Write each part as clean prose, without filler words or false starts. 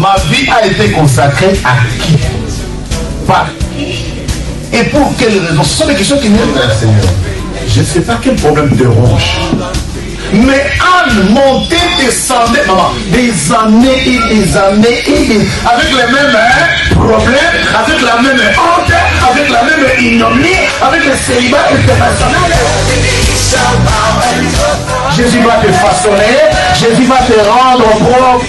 Ma vie a été consacrée à qui? Par qui? Et pour quelles raisons? Ce sont des questions qui viennent vers le Seigneur. Je ne sais pas quel problème te ronge. Mais Anne montait, descendait, maman, des années et des années et des... avec les mêmes problèmes, avec la même honte, avec la même ignominie, avec le célibat international. Jésus va te façonner, Jésus va te rendre propre.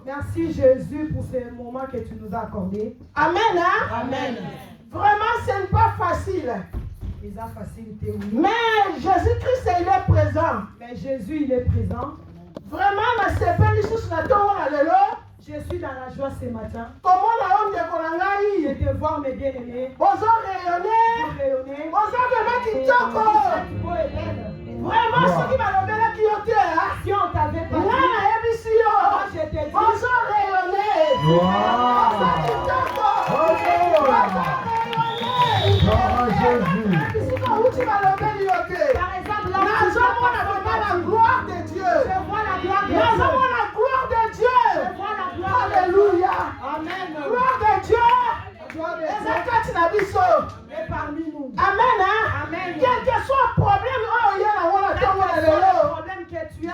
Merci Jésus pour ces moments que tu nous as accordés. Amen, hein? Amen. Vraiment, ce n'est pas facile. Mais Jésus-Christ, il est présent. Mais Jésus, il est présent. Vraiment, ma sépare, il sur la tombe, alléluia. dans la joie ce matin de te voir, mes bien-aimés. Vraiment, ceux qui m'ont levé là, qui ont été là, si on t'avait pas dit, moi je t'ai dit, bonjour rayonné. Par exemple, là, je vois la gloire de Dieu. Je vois la gloire de Dieu. Je vois la gloire de Dieu. Alléluia. Amen. Gloire de Dieu. Et parmi nous. Amen. Amen. Quel que soit le problème, problème que tu as,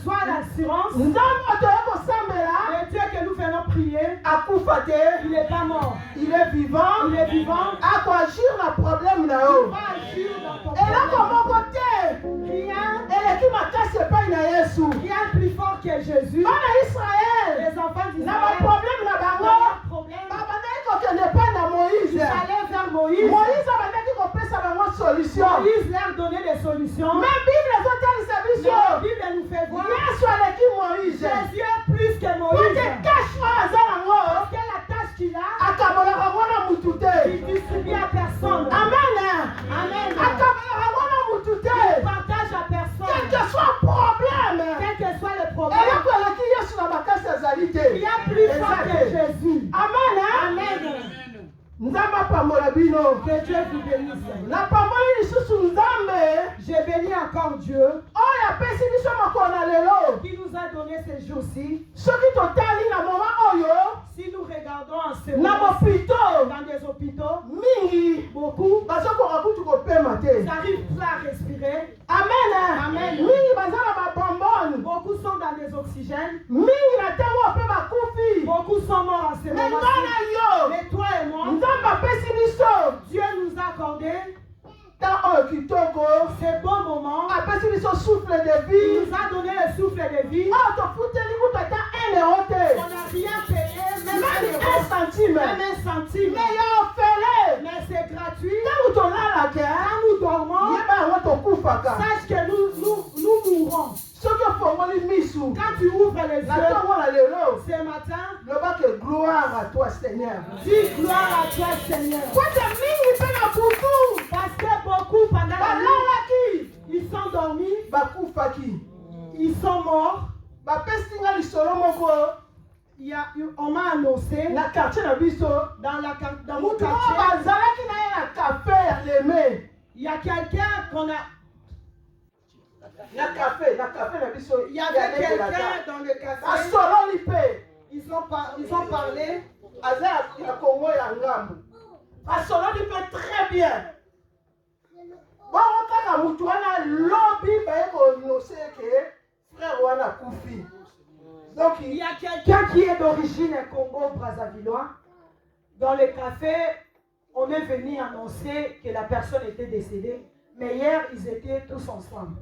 soit l'assurance. Le Dieu que nous venons prier, il n'est pas mort. Il est vivant. Il est vivant. Il va agir dans ton problème. Et là, pour mon côté, rien plus fort que Jésus. Les enfants d'Israël. Ils allaient vers Moïse. Moïse leur donnait des solutions. Mais la Bible nous fait voir Jésus est plus que Moïse. Parce que la tâche qu'il a, il ne distribue à personne. Amen. Amen. Il partage à personne. Quel que soit le problème. Il y a plus fort que Jésus. Amen. Amen. Que Dieu vous bénisse. Je bénis encore Dieu qui nous a donné ces jours-ci. Si nous regardons en ce moment dans des hôpitaux, beaucoup n'arrivent plus à respirer. Amen. Amen. Beaucoup sont dans des oxygènes. Beaucoup sont morts en ce moment. Mais toi et moi, Dieu nous a accordé ces bons moments. Il nous a donné le souffle de vie. On n'a rien payé, même un centime. Mais c'est gratuit. Quand nous dormons, sache que nous mourrons. Quand tu ouvres les yeux ce matin, gloire à toi Seigneur. Dis gloire à toi Seigneur. Parce que beaucoup pendant la nuit, ils sont dormis, ils sont morts. On m'a annoncé dans mon quartier, il y a quelqu'un qu'on a. Il y avait quelqu'un dans le café. Ils ont parlé. Très bien. Donc il y a quelqu'un qui est d'origine Congo-Brazzavillois. Dans le café, on est venu annoncer que la personne était décédée. Mais hier, ils étaient tous ensemble.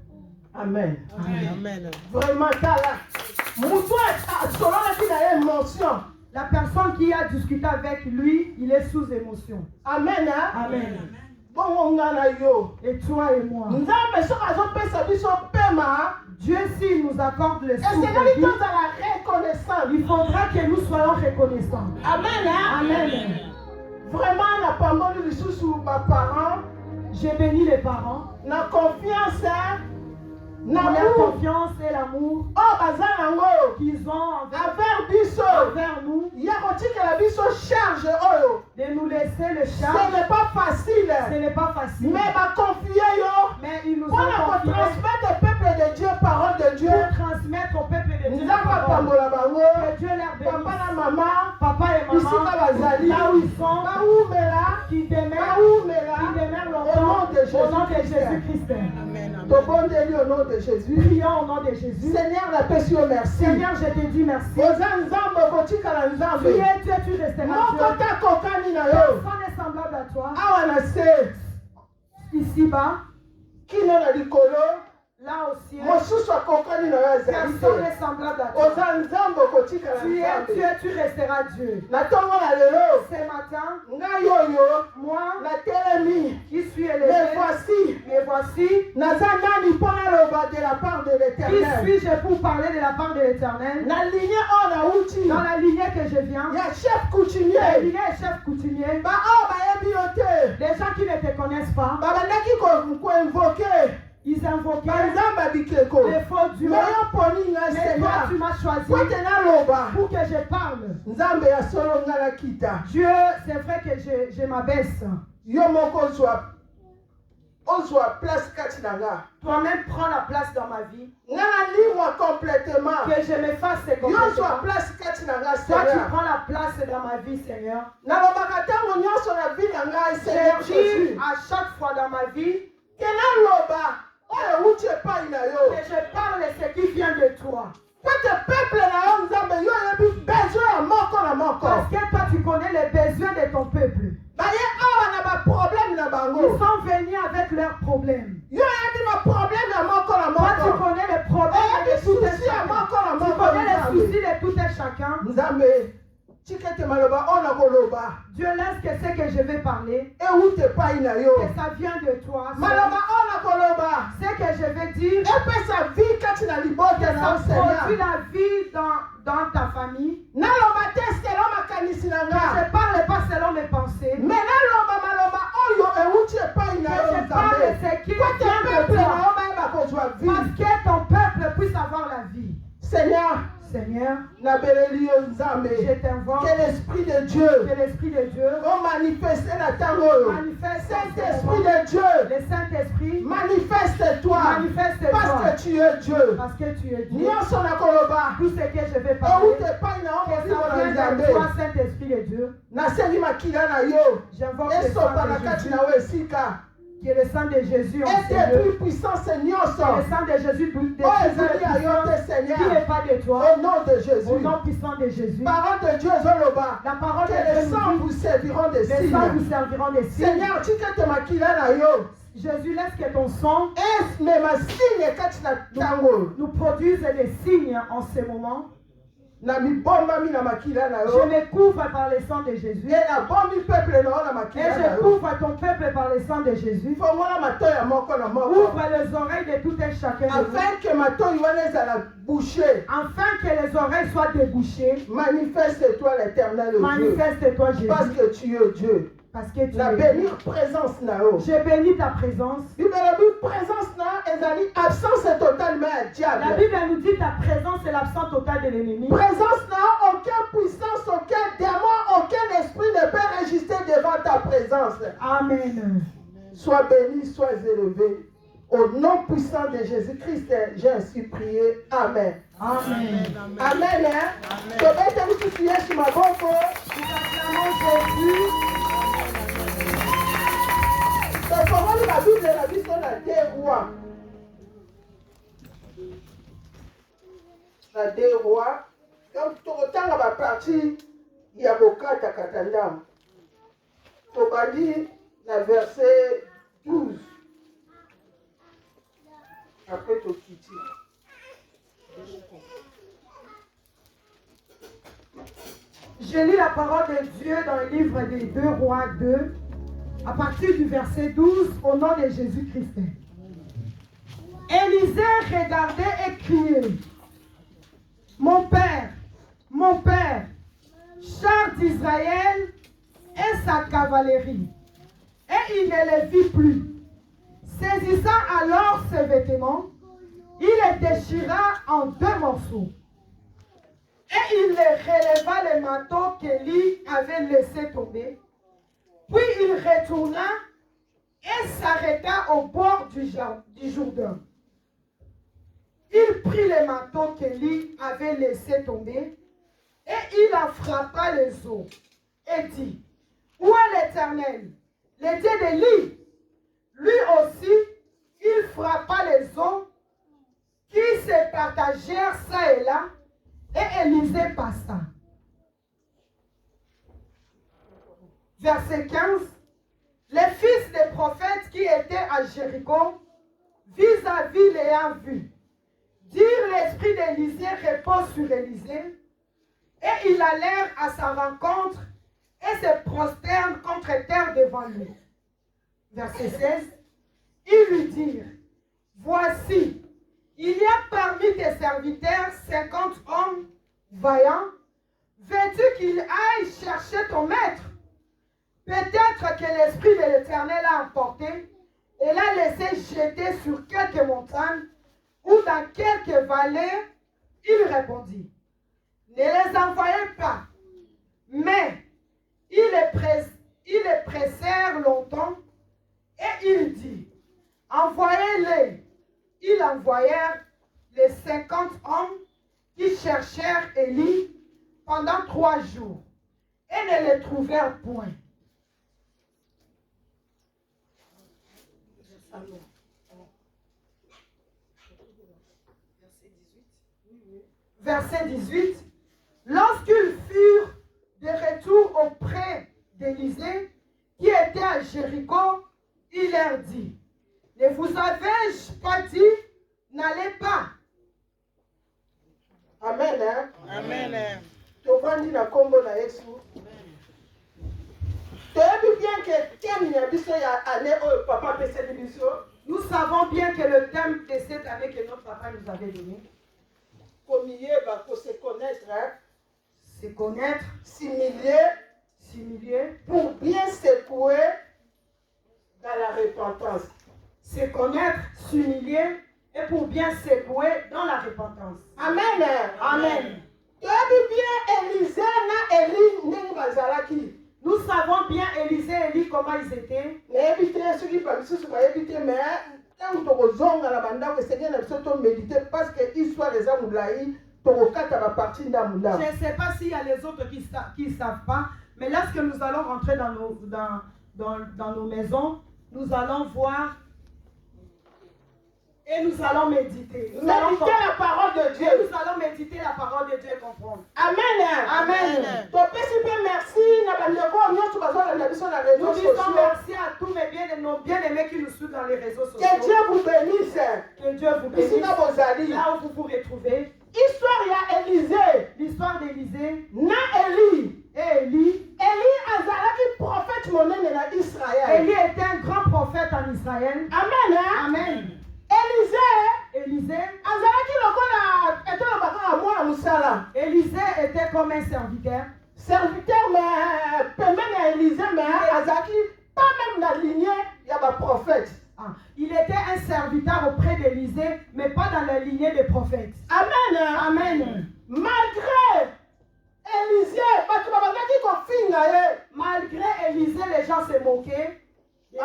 Amen. Amen. Vraiment, la personne qui a discuté avec lui, il est sous émotion. Amen. Amen. Et toi et moi. Dieu, s'il nous accorde le souffle de vie, il faudra que nous soyons reconnaissants. Amen. Amen. Vraiment, la parole du sous ma parents. J'ai béni les parents. La confiance. La confiance et l'amour qu'ils ont envers nous, de nous laisser le charge. Ce n'est pas facile. Mais ils nous ont confié transmettre au peuple de Dieu parole de Dieu. Pour transmettre au peuple de Dieu parole. Que Dieu leur bénisse. Papa et maman, là où ils sont, qui demeurent longtemps au nom de Jésus-Christ. Amen. Au nom de Jésus. Prions au nom de Jésus. Seigneur, la paix sur merci. Seigneur, je te dis merci. Tu es Dieu, tu resteras Dieu. Personne n'est semblable à toi. Ici-bas, Là au ciel, personne n'est semblable à toi. Tu resteras Dieu. Ce matin, moi, qui suis élevé, mais voici, qui suis-je pour parler de la part de l'Éternel? Dans la lignée que je viens, il y a chef coutumier. la lignée est chef coutumier. Les gens qui ne te connaissent pas, ils invoquaient les faux dieux. Mais toi, tu m'as choisi pour que je parle. Dieu, c'est vrai que je m'abaisse. Toi-même prends la place dans ma vie. Que je me fasse complètement. Toi, tu prends la place dans ma vie, Seigneur. Je dis à chaque fois dans ma vie que je parle ce qui vient de toi. Parce que toi, tu connais les besoins de ton peuple. Ils sont venus avec leurs problèmes. Toi, tu connais les problèmes de tout et chacun. Tu connais les soucis de tout et chacun. Dieu laisse que ce que je vais parler, que ça vient de toi. Ce que je vais dire, que ça produit la vie dans ta famille. Que je ne parle pas selon mes pensées. Que je parle de ce qui vient de toi. Parce que ton peuple puisse avoir la vie. Seigneur, je t'invoque que l'Esprit de Dieu manifeste Saint-Esprit de Dieu, le Saint-Esprit, manifeste-toi parce que tu es Dieu. Tout ce que je vais parler, que ça vienne de toi, Saint-Esprit de Dieu. J'invoque le sang de Jésus. Que le sang de Jésus en Seigneur. Que le sang de Jésus qui n'est pas de toi. Au nom de Jésus. Au nom puissant de Jésus. Parole de Dieu, la parole de Dieu. Les sangs vous serviront de signes. Les sangs vous serviront de signes. Seigneur, tu te maquilles. Jésus, laisse que ton sang nous produise des signes en ce moment. Je me couvre par le sang de Jésus. Et je couvre ton peuple par le sang de Jésus. Ouvre les oreilles de tout un chacun. Afin que les oreilles soient débouchées. Manifeste-toi l'Éternel. Manifeste-toi Jésus. Parce que tu es Dieu. Parce que tu la bénir présence nao. Je bénis ta présence. La présence na absence totale mais diable. La Bible nous dit ta présence est l'absence totale de l'ennemi. Présence na aucune puissance, aucun démon, aucun esprit ne peut résister devant ta présence. Amen. Sois béni, sois élevé. Au nom puissant de Jésus-Christ, j'ai ainsi prié. Amen. Amen. Amen. Tu vas être prié sur ma bonne Jésus. C'est comment la Bible sur la deux rois. La deux rois. Donc, tout le temps, on va partir. Il y a beaucoup de katandam. On va lire le verset 12. Après, tout quitter. Je lis la parole de Dieu dans le livre des 2 Rois 2, à partir du verset 12, au nom de Jésus-Christ. Élisée regardait et criait, mon père, char d'Israël et sa cavalerie. Et il ne les vit plus. Saisissant alors ses vêtements, il les déchira en 2 morceaux. Et il releva le manteau qu'Élie avait laissé tomber. Puis il retourna et s'arrêta au bord du Jourdain. Il prit le manteau qu'Élie avait laissé tomber et il en frappa les eaux et dit, où est l'Éternel, le Dieu d'Élie? Lui aussi, il frappa les eaux qui se partagèrent ça et là, et Élisée passa. Verset 15. Les fils des prophètes qui étaient à Jéricho vis-à-vis l'ayant vu, dire l'esprit d'Élisée repose sur Élisée, et ils allèrent à sa rencontre et se prosternent contre terre devant lui. Verset 16, ils lui dirent, voici, il y a parmi tes serviteurs 50 hommes vaillants, veux-tu qu'il aille chercher ton maître? Peut-être que l'Esprit de l'Éternel l'a emporté et l'a laissé jeter sur quelques montagnes ou dans quelques vallées. Il répondit, ne les envoyez pas, mais ils les pressèrent longtemps et il dit, envoyez-les. Ils envoyèrent les 50 hommes qui cherchèrent Élie pendant 3 jours et ne les trouvèrent point. Verset 18. Lorsqu'ils furent de retour auprès d'Élisée, qui était à Jéricho, il leur dit, ne vous avais-je pas dit, n'allez pas. Amen. Hein? Amen. Tovandi na kombo na Yesu. Toyebi bien que thème ya biso ya année oyo papa peseli biso. Nous savons bien que le thème de cette année que notre papa nous avait donné, Komiyeba, ko se connaître, hein? c'est connaître, s'humilier pour bien secouer dans la repentance. c'est connaître, s'humilier et pour bien secouer dans la repentance. Amen. Amen. Toyebi bien Élisée na Élie ndenge bazalaki. Nous savons bien Élisée et Élie comment ils étaient. Nayebi te soki bamisusu bayebi te mais ntango tokozonga na bandako esengeli na biso tomédite parce que histoire eza molai tokokata baparti ndamu ndamu. Je ne sais pas s'il y a les autres qui ne savent pas, mais lorsque nous allons rentrer dans nos maisons, nous allons voir et nous allons méditer. Nous allons Méditer la parole de Dieu. Et nous allons méditer la parole de Dieu et comprendre. Amen. Amen. Topesi mpe merci na bandeko nyonso bazolanda biso na réseaux Nous disons sociaux. merci à tous nos bien-aimés qui nous suivent dans les réseaux sociaux. Que Dieu vous bénisse. Que Dieu vous bénisse. Bisika bozali. Là où vous vous retrouvez. Histoire ya Élisée L'histoire d'Élisée na Élie. et Élie. Élie azalaki prophète monene na Israël. Élie était un grand prophète en Israël. Amen. Amen. Élisée azalaki lokola etolobaka mwana mosala. Élisée était comme un serviteur. Serviteur mais pembeni ya Élisée mais azalaki pas même na lignée ya baprophète. Il était un serviteur auprès d'Élisée, mais pas dans la lignée des prophètes. Amen. Amen. Malgré Élisée, malgré Élisée, les gens se moquaient. Les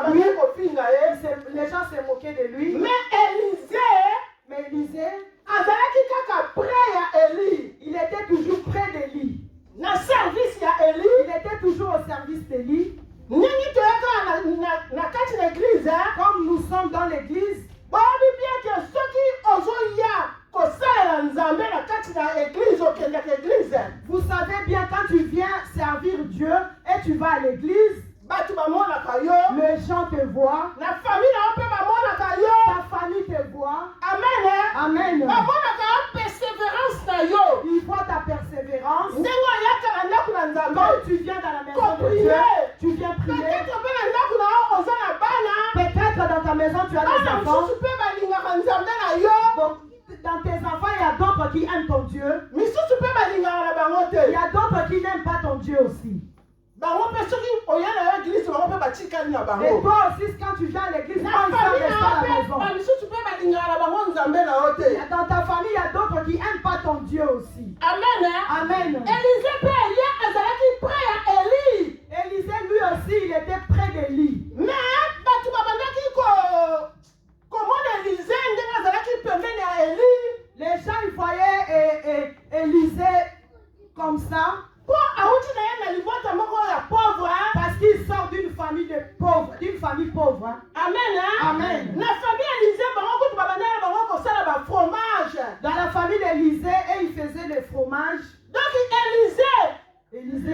gens se moquaient de lui. Mais Élisée, il était toujours près d'Élie. Il Il était toujours au service d'Élie. Comme nous sommes dans l'église, vous savez bien quand tu viens servir Dieu et tu vas à l'église, les gens te voient, ta famille te voit. Amen. Ils voient ta persévérance. Quand tu viens dans la maison de Dieu, tu viens prier. Peut-être dans ta maison tu as des enfants. Donc, dans tes enfants, il y a d'autres qui aiment ton Dieu. Il y a d'autres qui n'aiment pas ton Dieu aussi. Et toi aussi, quand tu viens à l'église, ils sont restés à la maison. Dans ta famille, il y a d'autres qui n'aiment pas ton Dieu aussi. Amen. Élisée, lui aussi, il était près d'Élie. Les gens, ils voyaient Élisée comme ça. Parce qu'il sort d'une famille de pauvres, d'une famille pauvre. Amen. Dans la famille d'Élisée, et il faisait le fromage. Élisée,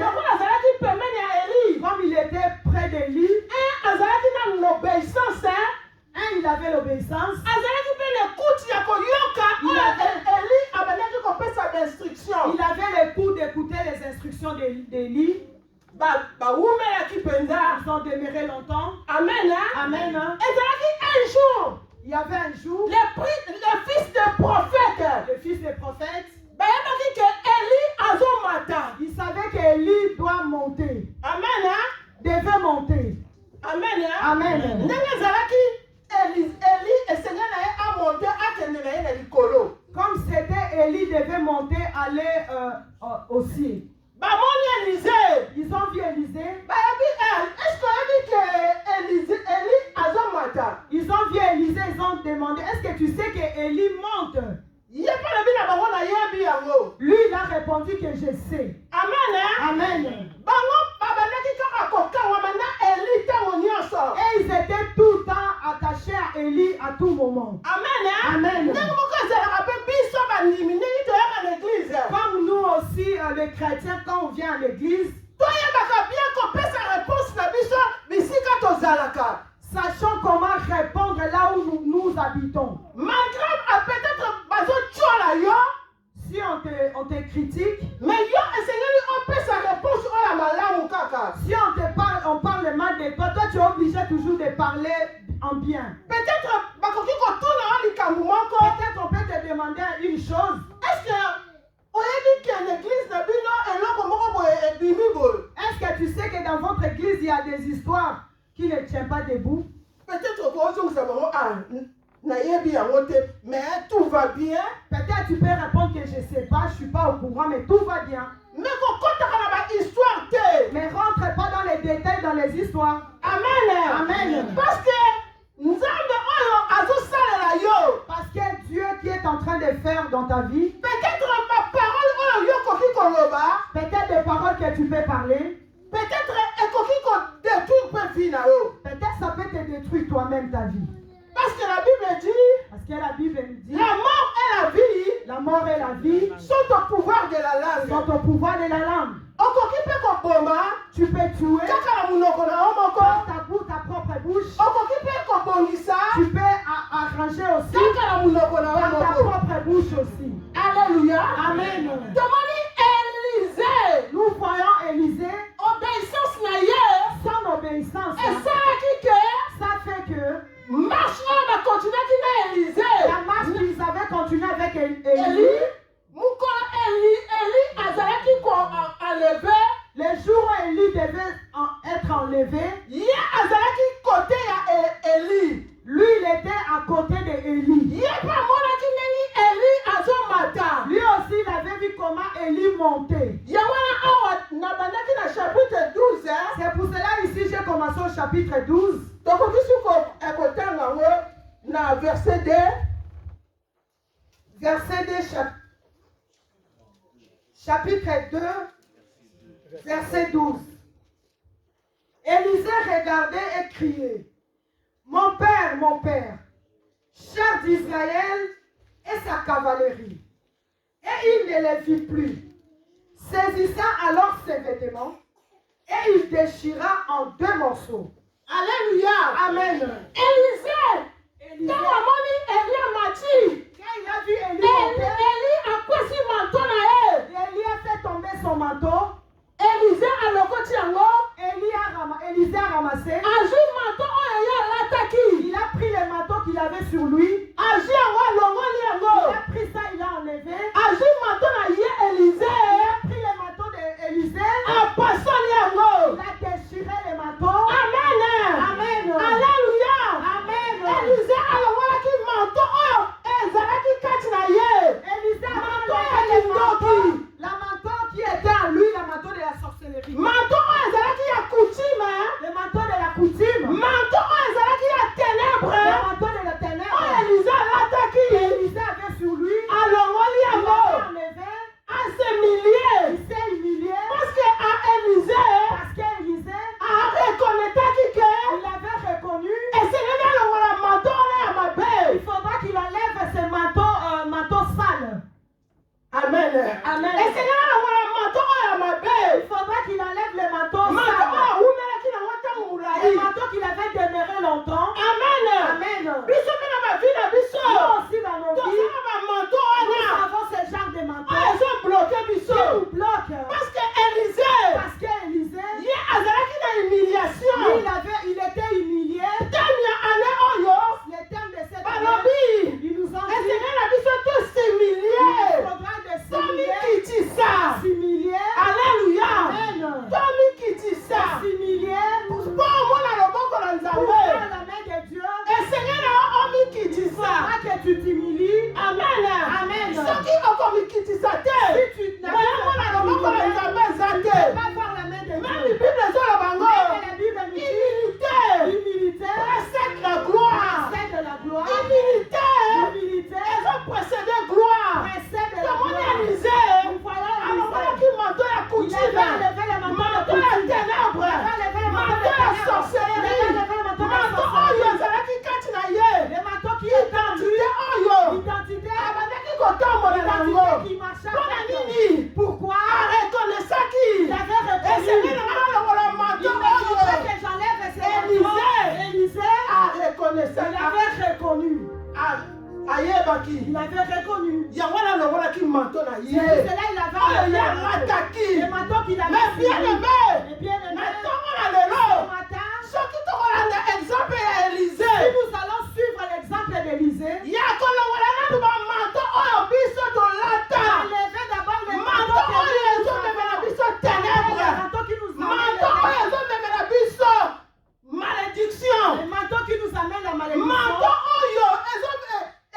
comme il était près d'Élie, il avait l'obéissance. l'instruction d'Élie. Ils Ils ont demeuré longtemps. Amen. Hein? Amen. Hein. Et un jour, Il y avait un jour, le fils du prophète, le fils des prophètes, il savait qu'Élie doit monter, Amen. Hein? devait monter. Amen. Hein? Amen. Comme c'était Élie devait monter, aller au ciel. Ils ont vu Élisée. Ils ont vu Élisée, ils ont demandé, est-ce que tu sais que Élie monte? Lui, il a répondu que je sais. Amen. Et ils étaient tout le temps attachés à Élie à tout moment. Amen. Comme nous aussi, les chrétiens, quand on vient à l'église, sachons comment répondre là où nous habitons. Si on te critique, si on parle mal de toi, toi tu es obligé toujours de parler en bien. Peut-être on peut te demander une chose. Est-ce que tu sais que dans votre église il y a des histoires qui ne tiennent pas debout? Mais tout va bien. Peut-être tu peux répondre que je ne sais pas, je ne suis pas au courant, mais tout va bien. Mais rentre pas dans les détails, dans les histoires. Amen. Parce que Dieu qui est en train de faire dans ta vie, peut-être ma parole, peut-être des paroles que tu peux parler, peut-être ça peut te détruire toi-même ta vie. Parce que la Bible dit, la mort et la vie, sont au pouvoir de la langue. Tu peux tuer par ta propre bouche. Tu peux arranger aussi par ta propre bouche aussi. Alléluia. Amen. Élisée. Nous voyons Élisée. Son obéissance. Ça fait que la marche qu'ils avaient continué avec Élie. Les jours où Élie devait être enlevé, lui il était à côté d'Élie. Lui aussi il avait vu comment Élie montait. C'est pour cela ici j'ai commencé au chapitre 12. Verset 2. Verset 2, chapitre 2, verset 12. Élisée regardait et criait, mon père, char d'Israël et sa cavalerie. Et il ne les vit plus. Saisissant alors ses vêtements, et il déchira en 2 morceaux. Alléluia. Amen. Élisée. Quand il a vu Élie monter, Élie a fait tomber son manteau. Élisée a ramassé. Il a pris le manteau qu'il avait sur lui. Il a pris ça, il a enlevé. Il a pris le manteau d'Élisée. Il a déchiré le manteau. Amen. Alléluia. Amen. Élisée a la manteau qui était en lui, la manteau de la sorcellerie. Le manteau de la coutume. Le manteau de la ténèbres. coutume, Il avait enlevé le manteau de manteau ya coutume. ténèbres, Il avait enlevé le manteau de manteau ya ténèbres. sorcellerie, Il avait enlevé le manteau de manteau sorcellerie. oyo ezalaki kati na ye, Le manteau qui est tendu, identité oyo l'identité, abandaki kotambola nango. l'identité qui marchait Mpona avec eux. nini Pourquoi? arekonesaki Il avait esengeli reconnu. nanga longola Il manteau me oyo montrait que j'enlève ces manteaux. Élisée, il arekonesaki avait reconnu. ayebaki Il avait reconnu. yango wana alongolaki manteau na C'est ye pour cela il avait oyo enlevé ye le manteau. alataki. Le manteau qu'il avait Mais bien suivi. aimé, Et bien aimé, na ntongo na ce lelo matin, soki tokolanda exemple ya si Élisée nous allons suivre l'exemple d'Élisée, ya kolongola nanu bamanto oyo biso tolata enlever d'abord les manto manteaux oyo que nous ezomemela avons. biso Les ténèbre manteaux qui nous manto oyo amènent ezomemela biso malédiction les manteaux qui nous amènent la manto malédiction. oyo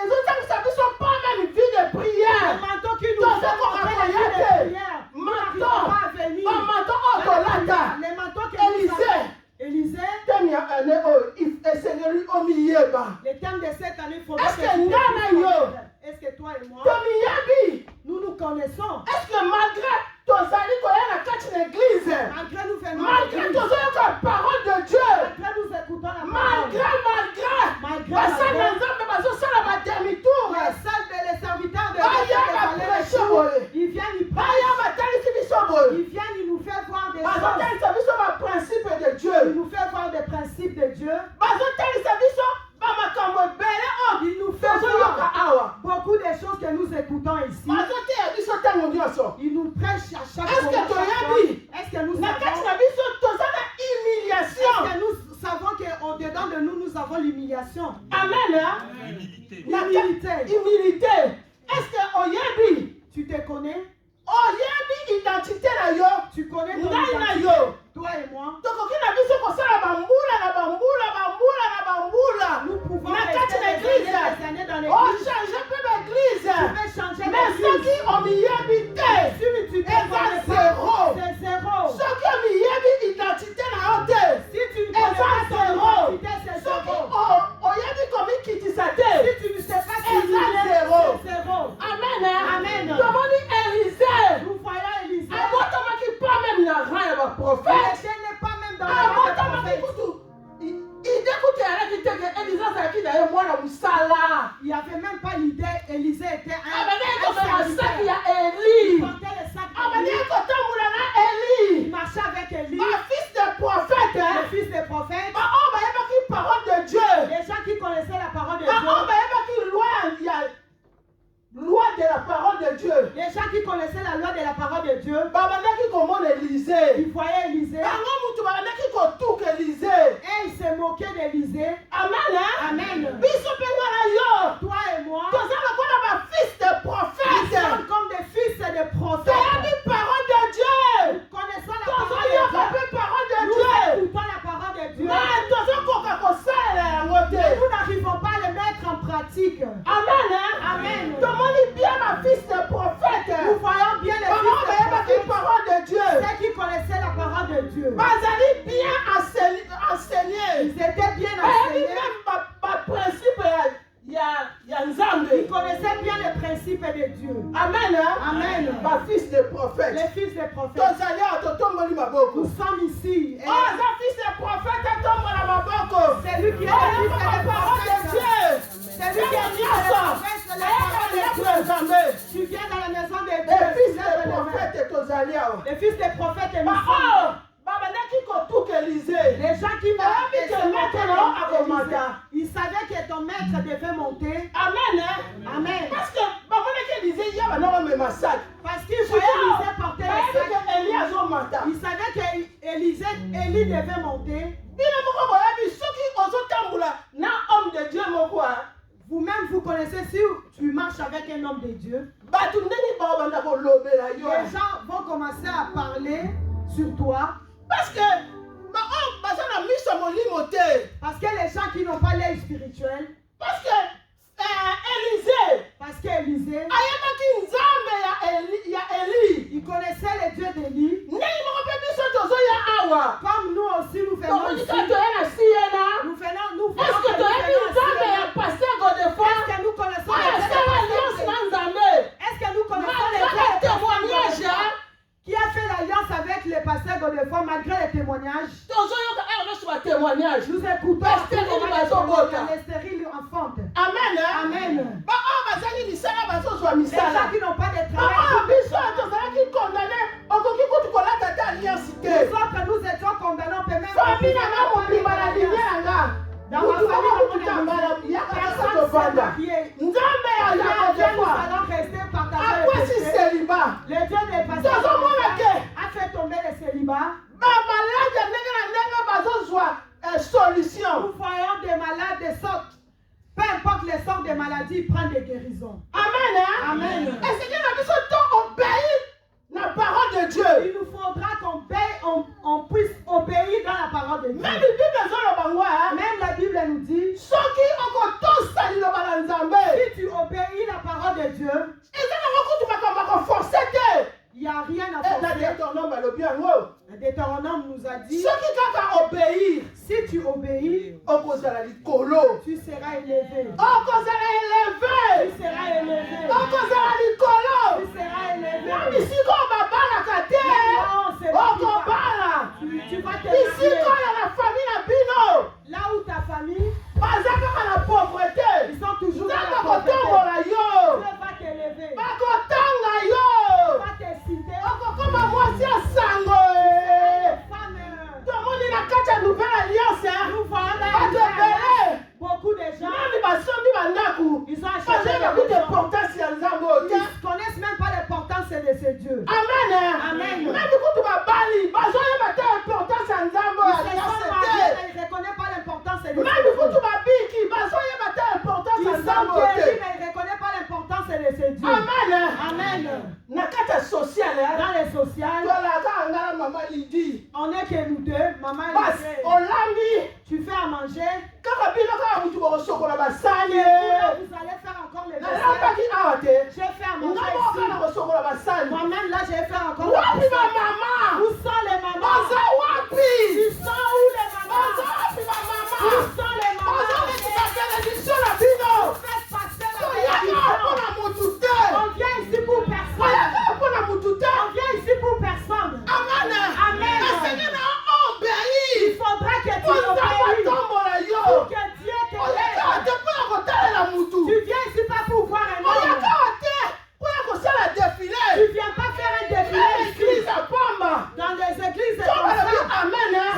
ezotangisa biso pas même vie de Les prière manteaux qui nous Tous ceux font qu'on entrer raconte, la vie de y'a prière. Nous manteau. n'arrivons pas à venir. bamanto oyo tolata Les manteaux que nous Élisée. avons. Élisée, temi ya ane oyo esengeli omiyeba le thème de cette année, il faut Est-ce que tu te Nana puisses yo? connaître. Est-ce que toi et moi, tomiyebi nous nous connaissons? est-ce que malgré tozali koya na kati na église Malgré nous faisons malgré l'église, tozoyoka parole de Dieu malgré nous écoutons la malgré Malgré basali na malgré nzambe bazosala bademi-tour les serviteurs de baya bapreshe boye ils viennent, ils baya prêchent, batalisi biso boye ils viennent, ils nous font voir des choses. bazotalisa biso baprincipe de Ils Dieu nous font voir des principes de Dieu. bazotalisa biso bamakambo ebele oyo Ils nous font tozoyoka voir awa beaucoup de choses que nous écoutons ici. bazoteya biso ntango nyonso Ils nous prêchent à chaque Est-ce que moment, tu chaque as fois. dit? Est-ce que nous na kati savons, na biso toza na humiliation est-ce que nous savons qu'au-dedans de nous, nous avons l'humiliation? amen hein? L'humilité. humilité est-ce que oyebi Tu te connais? oyebi identité na yo Tu connais ton ngai na identité? yo Toi et moi, tokoki na biso kosala bambula na bambula bambula na bambula nous pouvons na rester kati na des église années dans l'église. ochange mpe baeglise Tu peux changer mais soki d'église. omiyebi te Si tu te Eza connais zéro. pas, c'est zéro. soki omiyebi identité na yo te Si tu ne connais Eza pas ton zéro. identité, c'est soki zéro. oyebi komikitisa te Si tu ne sais pas qui Eza tu es, zéro. c'est zéro. amen hein? Amen. tomoni Élisée Nous voyons Élisée. abotamaki pas même na rang ya baprophète Élisée n'est pas même dans la vie des abotamaki prophètes. kutu ide kutu eyalaki teke Élisée azalaki na ye mwana mosala Il n'y avait même pas l'idée. Élisée était abandaki komema saki serviteur. ya Il Eli portait le sac abandaki d'Élie. kotambola na Il Eli marchait avec Élie, bafils de prophète le fils des prophètes. baoyo bayebaki parole de Dieu Les gens qui connaissaient la parole de baoyo Dieu. bayebaki loi de la parole de Dieu Les gens qui connaissaient la loi de la parole de Dieu. babandaki komona Élisée Ils voyaient Élisée. bango mutu babandaki kotuka Élisée Et ils se moquaient d'Élisée. amen hein? Amen. biso mpe nga na yo Toi et moi, toza lokola bafils de nous prophète sommes comme des fils et des prophètes. toyebi parole de Dieu Connaissons la parole de tozoyoka Dieu. mpe parole de Nous Dieu écoutons la parole de Dieu. mais tozokoka kosalela yango te Nous n'arrivons pas à le mettre en pratique. amen hein? Amen. tomoni bien bafils de prophète Nous voyons bien les bango fils bayebaki de prophètes. parole de Dieu Ceux qui connaissaient la parole de Dieu. bazali bien enseigné Ils étaient bien bayebi enseignés. même baprincipe ya nzambe Ils connaissaient bien les principes de Dieu. amen hein? Amen. bafils de prophète Les fils des prophètes. tozali awa totomboli maboko Nous sommes ici. Et oyo aza fils de prophète atombola maboko c'est lui qui est oyo le fils akoka des parole de prophètes. Dieu C'est lui qui est le fils des prophètes. C'est la parole de ayaka Dieu. nzambe Tu viens dans la maison de les Dieu. fils Tu lèves de les mains. prophète tozali awa Les fils des prophètes et nous baoyo sommes. babandaki kotuka Élisée Les gens qui Ah, mais que maintenant, akomata. ils savaient que ton maître devait monter. amen hein? Amen. parce que bamonaki Élisée ya bana bamema saki Parce qu'ils voyaient Élisée porter le sac. bayebike Eli azomata Ils savaient que Élie devait monter. bino moko boyebi soki ozotambola na homme de Dieu moko Vous-même, vous connaissez, si tu marches avec un homme de Dieu, bato ndenge babanda kolobela yo les gens vont commencer à parler sur toi. parce que baoyo baza na miso ya molimo te Parce que les gens qui n'ont pas l'œil spirituel, parce que Élisée parce qu'Élisée, ayebaki nzambe ya Eli il connaissait le Dieu d'Élie. ndenge moko mpe biso tozoya awa Comme nous aussi, nous venons tokoki ici. kaka toya na siyena Nous venons est-ce que toyebi nzambe ya paster Godefroid Est-ce que nous connaissons oyo le Dieu asala de alliance Prophète? na nzambe Est-ce que nous connaissons le malgré Dieu de témoignage Prophète qui a fait l'alliance pasteurs Godefroid, malgré les témoignages, témoignage. nous écoutons Les stériles enfantent. Amen. Amen. Les gens qui n'ont pas de travail. Nous autres, nous étions condamnés, on peut même dans ma famille, personne nous allons rester partagés. Le Dieu des pasteurs a fait tomber le célibat. Nous voyons des malades de sorte. Peu importe les sortes de maladies, il prend des guérisons. Amen. Amen. Et c'est que nous obéir la parole de Dieu. Il nous faudra qu'on puisse obéir dans la parole de Dieu. Même la Bible nous dit, si tu obéis la parole de Dieu, il n'y a rien à forcer. Le Deutéronome nous a dit, si tu obéis, tu seras élevé. Tu seras élevé. Tu seras élevé. Tu vas te là où ta famille, ils sont toujours dans la pauvreté. Dieu va t'élever. Tu vas te citer. Nous voyons beaucoup de gens, ils ont acheté ils connaissent même pas l'importance de ce Dieu. Amen. Amen. Même Ils ne reconnaissent pas l'importance de ce Dieu. Ils sont guéris, mais ils ne reconnaissent pas l'importance de ce Dieu. Amen. Amen. Dans les sociales, on n'est que nous deux. Maman, tu fais à manger. Vous allez faire encore les vaisselles. J'ai fait à manger ici. Moi-même, là, j'ai fait encore les vaisselles. Où sont les mamans? Où sont où les mamans? Où sont les mamans? Faites passer la bénédiction. On vient ici pour personne. On vient ici pour personne. Amen. Il faudra que tu obéisses pour que Dieu t'élève. Tu viens ici pas pour voir un homme. Tu viens pas faire un défilé ici. Dans des églises comme ça.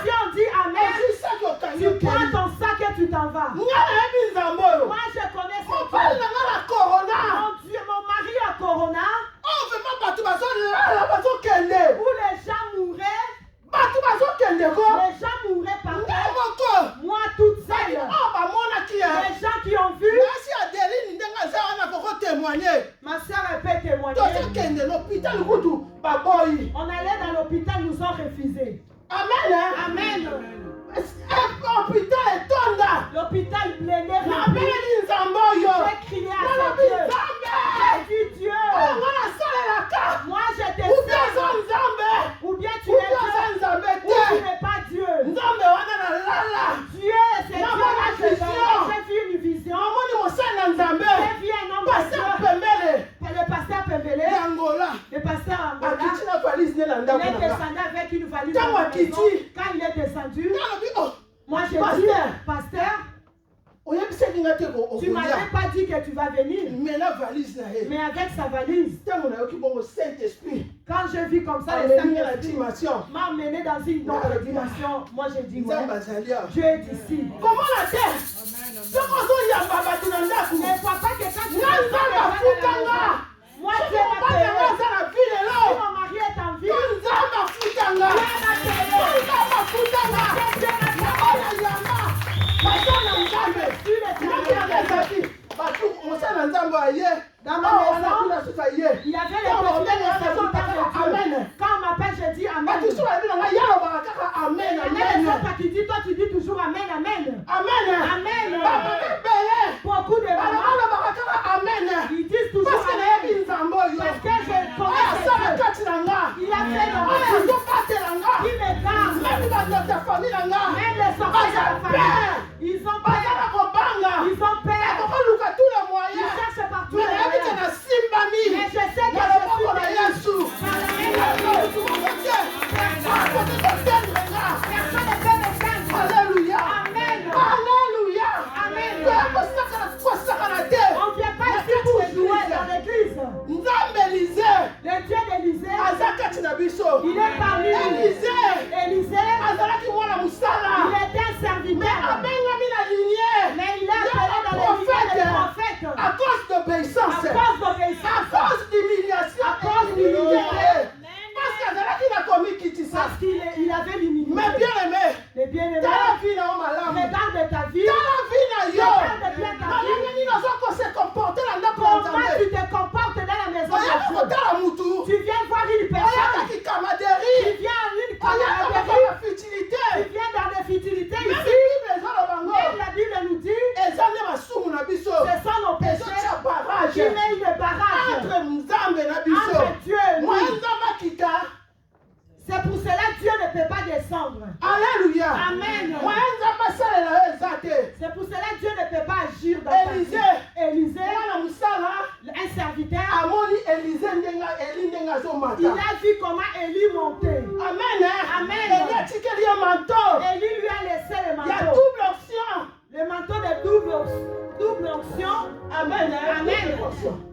Si on dit Amen, tu prends ton sac et tu t'en vas. Moi, je connais ce Dieu. Mon Dieu, mon mari a Corona. Où les gens mouraient. Les gens mouraient partout. Moi toute seule. Les gens qui ont vu. Ma soeur, elle peut témoigner. On allait dans l'hôpital, nous ont refusé. Amen. Amen. L'hôpital blindé. J'ai crié à ce Dieu. J'ai dit Dieu. Moi je te sers. Ou bien tu es Dieu. Ou tu n'es pas Dieu. Dieu, c'est Dieu. J'ai vu une vision. J'ai vu un homme de Dieu. Le pasteur Pembele. Le pasteur Angola. Il est descendu avec une valise. Quand il est descendu, moi j'ai dit, pasteur, tu m'avais pas dit que tu vas venir. Mais avec sa valise, quand je vis comme ça, le Saint-Esprit m'a emmené dans une autre dimension. Moi j'ai dit, ouais, Dieu est ici. Comment la terre? Et papa, que quand tu moi Dieu m'a payé. Si mon mari est en vie, dans ma maison, il y avait les petits quand on m'appelle, je dis Amen. Qui dit, toi tu dis toujours Amen, Amen. Amen. Beaucoup de mamans, ils disent toujours Amen. Parce que je connais il a fait le mal. Il me garde. Même les sorciers de la famille, ils ont peur. Ils ont peur. Ils cherchent partout. Mais je sais que je suis béni. Il est parmi nous. Élisée, azalaki mwana mosala il était un serviteur. abengami na lignée Mais il est appelé dans les lignées des prophètes. à cause d'obéissance, À cause d'obéissance. à cause d'humiliation, À cause d'humilité. parce qu'azalaki na komi kitisa. Parce qu'il avait l'humilité. Mais bien aimé, Les bien-aimés, tala vie na yo malamu, regarde ta vie. tala vie na yo, Regarde bien ta vie. malenge nini ozoko se comporter na ndako ya Comment Nzambe. tu te comportes dans la maison de Oyaki Dieu? kotala mutu, Tu viens voir une personne. oyakaki Tu kamaderie, viens à une oyaka camaraderie. kokoma futilité. Tu viens dans des futilités Même ici. Bible ezoloba ngo, Et la Bible nous dit, eza nde masumu na biso, ce sont nos péchés ezotia barrage qui met une barrage entre Nzambe na biso. entre Dieu et Moye nous. Nzambe akita, C'est pour cela que Dieu ne peut pas descendre. alléluia. Amen. Moye Nzambe asalela yo eza te. C'est pour cela que Dieu ne peut pas agir dans ta vie. Élisée, Mwana mosala un serviteur, amoni Élisée Eli ndenge il azomata. a vu comment Élie montait. Amen. Amen. Eli atikeli ye manteau Élie lui a laissé le ya manteau. double option. Le manteau de double onction. Amen. Amen.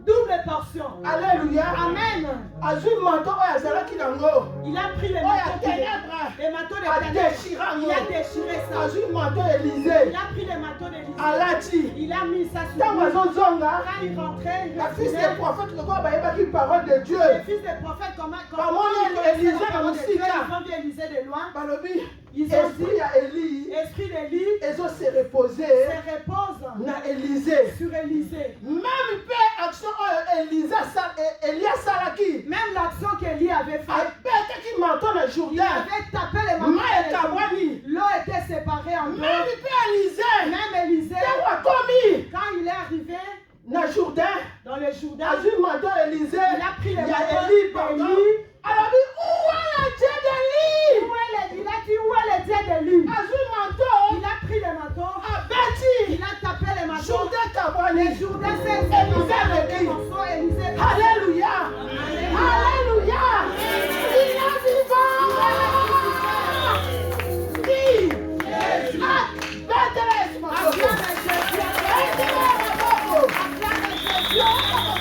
Double portion. Alléluia. Amen. azwi manteau oyo azalaki nango Il a pris le oyo manteau ya ténèbre, le manteau de ténèbres. adéchira Il yango, a déchiré ça. azwi manteau Élisée Il a pris le manteau d'Élisée. alati. Il a mis ça sur Ntango lui. azozonga, Quand il rentrait, il la fils retournait. des prophètes lokola bayebaki parole de Dieu, Les fils des prophètes, comment Bamoni ils Élisée connaissaient la parole de Dieu, na ils ont vu Élisée de loin. balobi Ils ont esprit dit, ya Eli esprit d'Élie ezose repose se repose na Élisée. sur Élisée. Même mpe action oyo Eli asalaki, Même l'action qu'Élie avait faite, abetaki manteau na il Jourdain, avait tapé les manteaux. mai ekabwani. L'eau était séparée en deux. Même mpe Élisée Même Élisée, ntango akomi quand il est arrivé na Jourdain, dans le Jourdain, azwi manteau Élisée il a pris les ya manteaux Eli, pardon, d'Élie. alobi uwa la Dieu d'Eli, Il a dit où est le Dieu d'Élie? azwi manteau Il a pris les manteaux. abeti Il a tapé les manteaux. Jourdain kabwani. Les Jourdains s'est Élisée le morceaux. Élisée. Alléluia. Alléluia. Il est vivant. Qui? Ah, Bethléem, mon Acclame Dieu. Jésus. Bethléem, mon Dieu. Acclame Jésus. On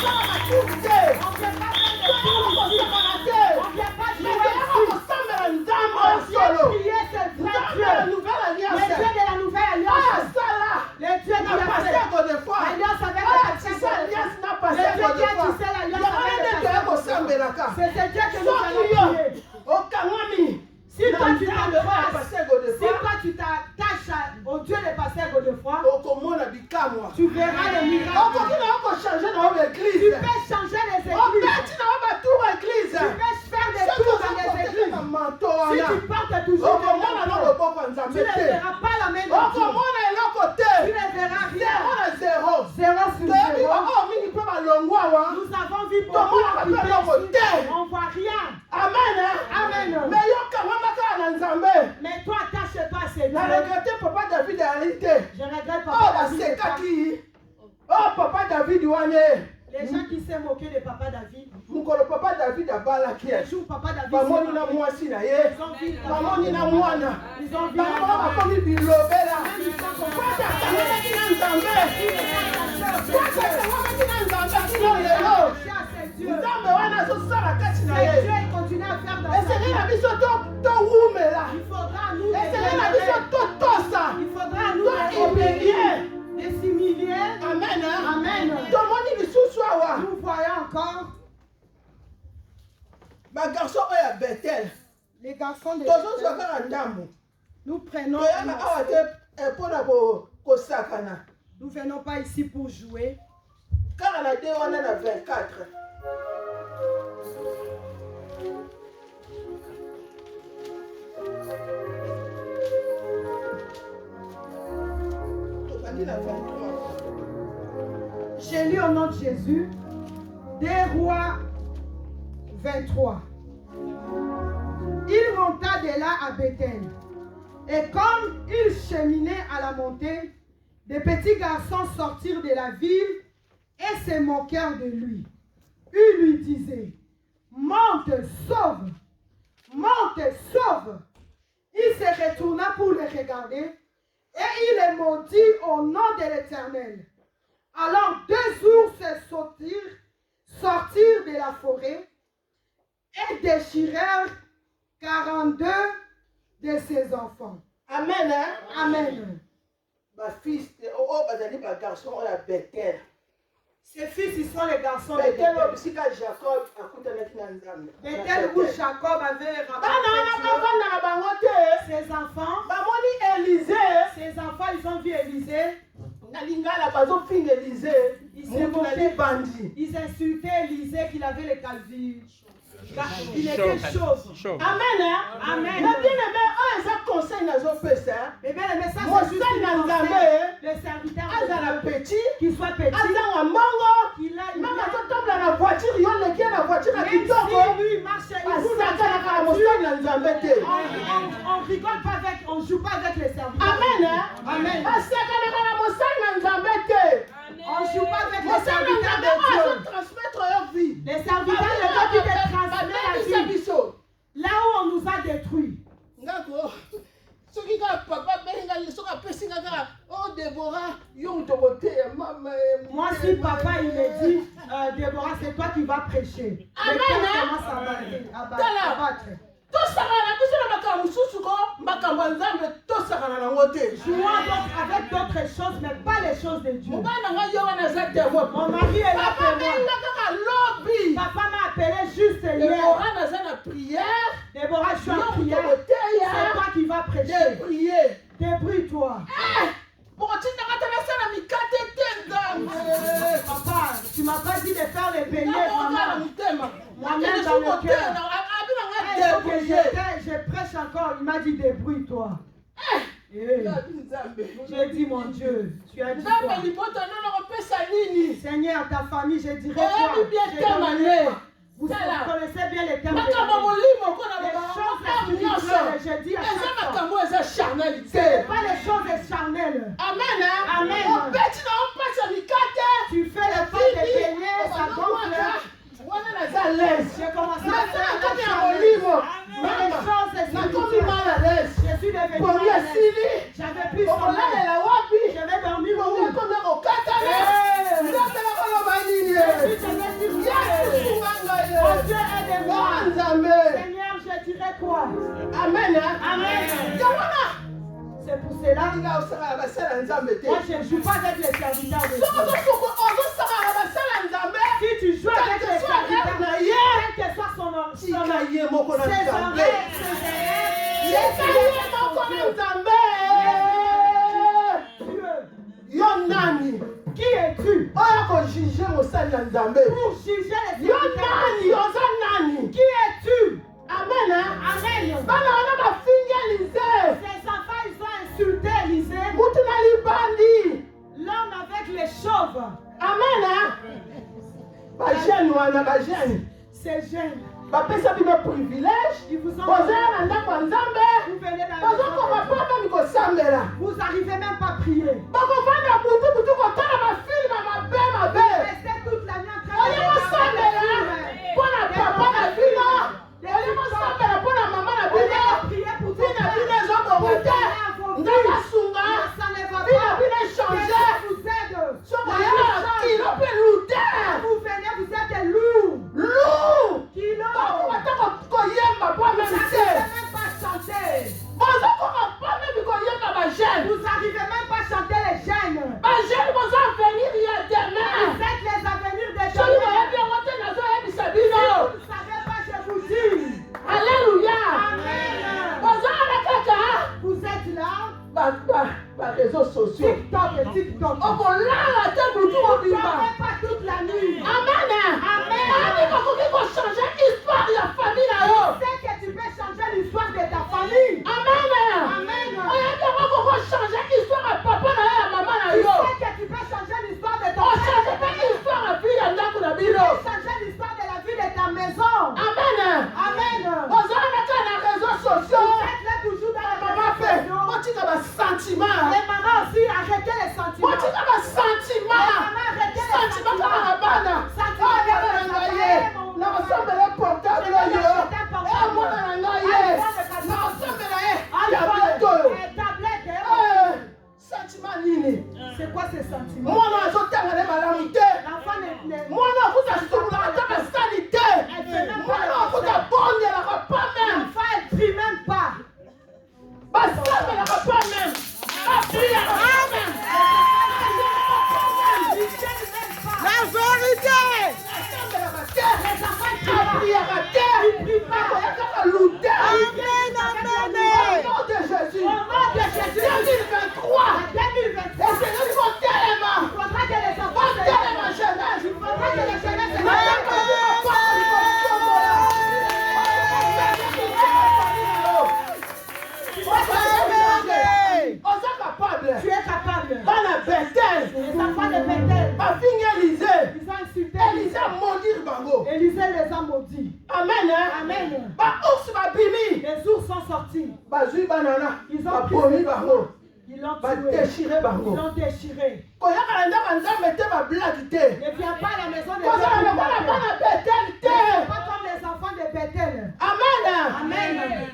va la tourner. On ne peut pas faire de On tour va ici. se balader. On ne vient pas Mais jouer on ici. va s'emmener en dame On en vient solo. prier ce vrai Dans Dieu. la nouvelle Le alliance. Dieu de la nouvelle Ah, alliance. ça là. Le Dieu qui N'a a passé fait à côté de fois. l'alliance avec Ah, les tu sais, personnes. alliance n'a Le passé à Dieu côté qui a de fois. tissé Il y l'alliance a avec un les de personnes. Kosambelaka. C'est ce Dieu que nous Soki allons yo prier. okangami Si toi tu na t'accroches, passé à côté de si fois, toi tu t'attaches au Dieu de passer à Godefroy, okomona bikamwa. tu verras le miracle. Okoki na okochange na oyo Tu église. peux changer les églises. Obeti na oyo batour église. Tu peux faire des Soki tours dans les ozoporteka églises. na manto Si wana, tu portes toujours des okomona na manteaux, loboko ya tu Nzambe ne te. verras pas la main de Dieu. Okomona eloko Tu te. ne verras rien. Zero na zero. Zéro sur Toyebi zéro. oyo mingi mpe balongwa awa. Nous avons vu Tout le monde a beaucoup fait de leur côté. ici. On voit rien. Amen. Amen. Mais yokangama kaka na Nzambe. Mais toi, attache-toi à ces Na dieux. regrette papa David ayali te. Je regrette Oh Papa David. basekaki. Oh papa David wana. Les gens qui s'est moqué de Papa David. Mokolo papa David abalaki. Le jour où Papa David Bamoni s'est na marié, mwasi na ye. ils ont vu Bamoni na mwana. Ils ont vu Bango la bakomi bilobela. Kwata kangaki na Nzambe. Kwata kangaki na Nzambe kino lelo. Nzambe wana azosala kati na Dieu ye. continue à faire dans sa Esengeli na vie. biso towumela. Il faudra nous Esengeli na biso totosa. il faudra nous Humilier. de s'humilier. Amen. Amen. Tomoni lisusu awa. Nous voyons encore bagarso oyo ya Bethel. les garçons de Tozozwa kaka ndambo. nous prenons Toyaka awa te mpona kosakana. nous venons pas ici pour jouer. Kaka na de wana na 24. Tozali na 23. J'ai lu au nom de Jésus des Rois 23. Il monta de là à Bethel. Et comme il cheminait à la montée, des petits garçons sortirent de la ville et se moquèrent de lui. Ils lui disaient, monte, sauve, monte, sauve. Il se retourna pour les regarder et il les maudit au nom de l'Éternel. Alors 2 ours sortirent de la forêt et déchirèrent 42 de ses enfants. Amen. Hein? Amen. Ma fils, ma garçon, on a Bethel. Ses fils, ils sont les garçons de Bethel, Bethel. aussi quand Jacob a coupé avec Nanzam. Bethel où Jacob avait rencontré ses enfants. Élisée. Ses enfants, ils ont vu Élisée. Ils insultaient Élisée qu'il avait les calvies. Il était chaud. Amen. Amen. Mais bien aimé, un conseil dans nos péchés. Et bien aimé, ça Moi, c'est juste ça, une Nanzame, le serviteur petit, qu'il soit petit, qu'il a qu'il même a quand tombe dans la voiture, il y a la voiture à même Kitoko. si lui il marche, il roule dans sa voiture, on rigole pas avec, on joue pas avec les serviteurs. Amen. Amen. On joue pas avec les serviteurs de Dieu. Transmettre leur vie. Les serviteurs de Dieu qui te transmettent la vie. Là où on nous a détruits. Moi, si papa il me dit, Déborah, c'est toi qui vas prêcher. Amen. À battre. Jouons avec d'autres choses, mais pas les choses de Dieu. Mon mari est là pour moi. Papa m'a appelé juste hier. Déborah, je suis en prière. C'est toi qui vas prêcher. Débrouille-toi. Papa, tu m'as pas dit de faire les beignets, maman. Moi-même dans le cœur. Je prêche encore, il m'a dit débrouille-toi. J'ai dit mon Dieu, tu as dit quoi? Seigneur, ta famille, je dirais quoi? Vous connaissez bien les termes de les choses spirituelles, je dis à chaque fois. C'est pas les choses charnelles. Amen. Amen. Tu fais le pas de baigner, ça gonfle. J'ai commencé à faire la charnelle. Mais les choses spirituelles, je suis devenue mal à l'aise. J'avais plus sommeil. Je vais dormir où? Oh Dieu, aide-moi. Seigneur, je dirais quoi? Amen. Amen. C'est pour cela. Moi, je ne joue pas avec les serviteurs de Dieu. Si tu joues avec les serviteurs de Dieu, quel que soit son nom, ses oreilles, qui es-tu pour juger les serviteurs? Qui es-tu? Amen. Amen. Ces enfants, ils ont insulté Élisée. L'homme avec les chauves. Amen. Ces jeunes. Privilège. Ils vous ont Vous vous venez dans vous n'arrivez même pas à prier. Vous restez toute la nuit en train de prier pour tout ça. Vous aide. Vous venez, vous êtes lourd. Kilo. Vous n'arrivez même pas à chanter. Vous n'arrivez même pas à chanter les jeunes. Vous êtes les avenirs des jeunes. Vous ne savez pas, je vous dis. Alléluia. Amen. Vous êtes là. Réseaux sociaux. TikTok. On va là, Vous ne dormez pas toute la nuit. Amen. Amen. Changer l'histoire de la famille là. Tu sais que tu peux changer l'histoire de ta famille. Amen. Amen. Changer l'histoire de papa et maman là. Tu sais que tu peux changer l'histoire de ton On change pas l'histoire de la vie à Ndako na Tu Bino. peux changer l'histoire de la vie de ta maison. Amen. Amen. Vous avez les réseaux sociaux. Vous êtes là toujours dans les Maman fait. réseaux Moi tu as un sentiment. Les mamans aussi, arrêtez les sentiments. Moi tu as un sentiment. Les mamans, arrêtez les Sentiment comme la bande. Sentiments de na ensemble le portable là yo. Eh moi na ngaye. Na ensemble là tablette. Sentiment nini? C'est quoi ces sentiments? Moi na zotanga le malamu te. L'enfant n'est Moi na kuta sukula ta sanité. Moi na kuta bonne la pas même. L'enfant est looter. Amen, amen. Au nom de Jésus. Au nom de Jésus. 2023. Et 2023. Seigneur, il faut tellement. Il faudra que les enfants se Tellement jeunesse. Il faudra que les jeunesses se Tu es capable. Bana Bethel. Les enfants de Bethel. Ma fille Élisée. Ils ont insulté. Élisée a maudit Bango. Élisée les a maudits. Amen. Amen. Ba ours ba bimi. Les ours sont sortis. Ba zui banana. Ils ont Ba pris bomi ses Bango. Ils l'ont Ba tué. déchiré Ils Bango. l'ont déchiré. Koya kalanda kanda mette ba blague te. Ne viens pas à la maison de Koza na bana Dieu. bana Bethel Ne viens te. pas comme les enfants de Bethel. Amen. Amen.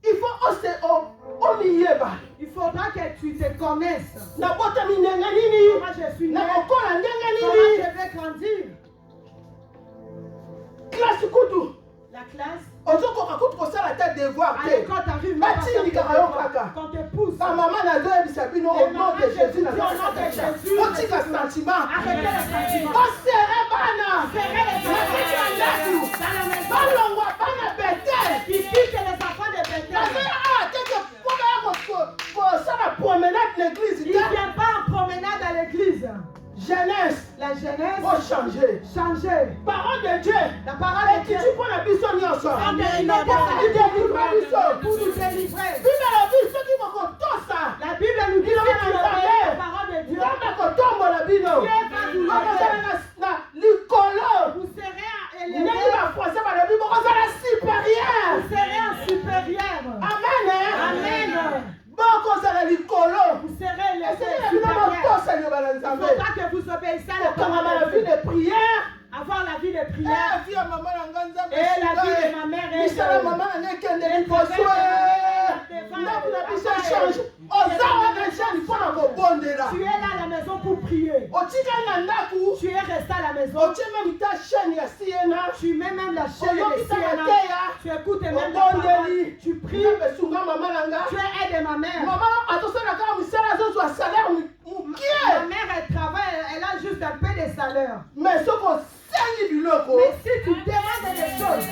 Il faut ose o miyeba. Il faudra que tu te connaisses. Na bota minenga nini. Moi je suis né. Na kokola ndenga Comment nini. je vais grandir? Classe kutu. La classe. Ozokoka kutu kosala ta devoir À te. l'école, t'arrives Bah, même pas à tindi faire tes kaka yo devoirs. kaka. Quand te pousse. Ba mama nazoyebisa bino au nom de Jésus Jésus. otika sentiment. Arrêtez les sentiments. Osere bana. Serrez les Nakiti ya ndako. dans la maison. Balongwa bana Bethel. Qui pique les enfants de Bethel. Nazoya awa teke po baya kosala promenade l'église Il te. ne vient pas en promenade à l'église. Jeunesse. La jeunesse Faut changer. changer. Parole de Dieu. La parole de Dieu Ekiti mpo na biso nyonso. pour nous délivrer. Bible elobi soki bokotosa. La Bible nous dit que tu obéis la parole de Dieu. Nzambe akotombola bino. Dieu va vous Bokozala lever. na likolo. Vous serez Ndenge élevé. bafrançais balobi bokozala supérieur. Vous serez un supérieur. Amen. Amen. Bokozala likolo. Vous serez élevé. Esengeli bino Supérieur. botosa liloba na Il Nzambe. faudra que vous obéissez à la Okangama parole na de vie Dieu. de prière. Avoir la vie de prière. Vie ya mama na nga Nzambe. Et la vie de ma mère est misala mama na nga ekende liboso. Ndako na biso echange. Oza wana jeune mpo na kobondela. Tu es là à la maison pour prier. Otikali na ndako. Tu es resté à la maison. Otie même ta chaîne ya siena. Tu mets même la chaîne de Oyokisa Siena. na te ya. Tu écoutes même la parole. Obondeli. Tu pries. Nzambe esunga mama na nga. Tu aides ma mère. Mama atosala kaka misala azozwa salaire Ma mokie. mère, elle travaille, elle a juste un peu de salaire. Mais soki osengi biloko Mais si tu demandes des choses,